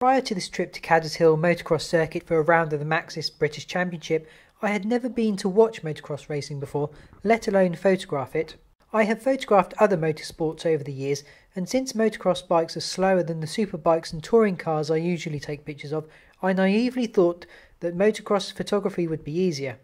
Prior to this trip to Cadders Hill motocross circuit for a round of the Maxis British Championship, I had never been to watch motocross racing before, let alone photograph it. I have photographed other motorsports over the years, and since motocross bikes are slower than the superbikes and touring cars I usually take pictures of, I naively thought that motocross photography would be easier.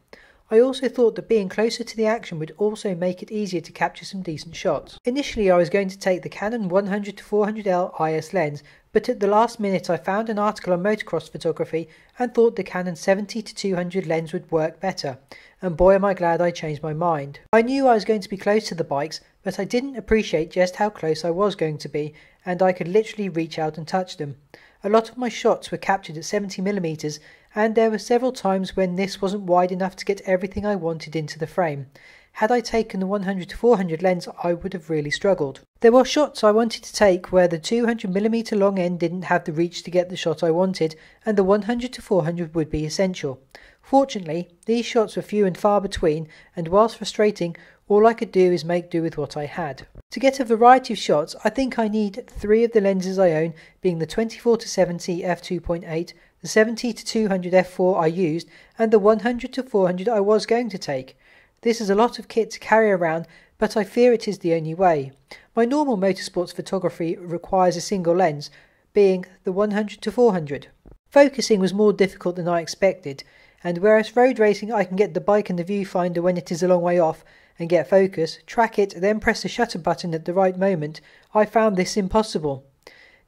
I also thought that being closer to the action would also make it easier to capture some decent shots. Initially I was going to take the Canon 100-400L IS lens, but at the last minute I found an article on motocross photography and thought the Canon 70-200 lens would work better, and boy am I glad I changed my mind. I knew I was going to be close to the bikes, but I didn't appreciate just how close I was going to be, and I could literally reach out and touch them. A lot of my shots were captured at 70mm, and there were several times when this wasn't wide enough to get everything I wanted into the frame. Had I taken the 100-400 lens, I would have really struggled. There were shots I wanted to take where the 200mm long end didn't have the reach to get the shot I wanted, and the 100-400 would be essential. Fortunately, these shots were few and far between, and whilst frustrating, all I could do is make do with what I had. To get a variety of shots, I think I need 3 of the lenses I own, being the 24-70 f2.8, the 70-200 f4 I used, and the 100-400 I was going to take. This is a lot of kit to carry around, but I fear it is the only way. My normal motorsports photography requires a single lens, being the 100-400. Focusing was more difficult than I expected, and whereas road racing I can get the bike in the viewfinder when it is a long way off and get focus, track it, then press the shutter button at the right moment, I found this impossible.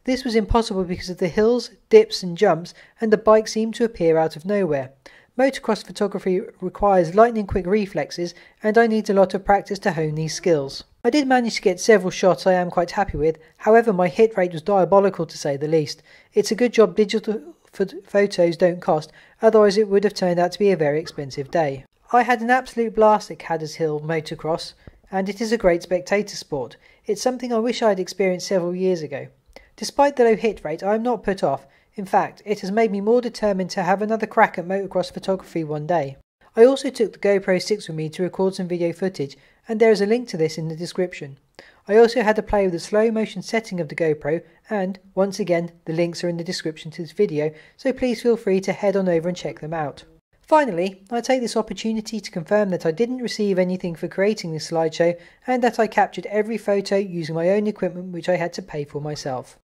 This was impossible because of the hills, dips and jumps, and the bike seemed to appear out of nowhere. Motocross photography requires lightning quick reflexes, and I need a lot of practice to hone these skills. I did manage to get several shots I am quite happy with, however my hit rate was diabolical to say the least. It's a good job digital photos don't cost, otherwise it would have turned out to be a very expensive day. I had an absolute blast at Cadders Hill motocross, and it is a great spectator sport. It's something I wish I had experienced several years ago. Despite the low hit rate, I am not put off. In fact, it has made me more determined to have another crack at motocross photography one day. I also took the GoPro 6 with me to record some video footage, and there is a link to this in the description. I also had a play with the slow motion setting of the GoPro, and, once again, the links are in the description to this video, so please feel free to head on over and check them out. Finally, I take this opportunity to confirm that I didn't receive anything for creating this slideshow, and that I captured every photo using my own equipment which I had to pay for myself.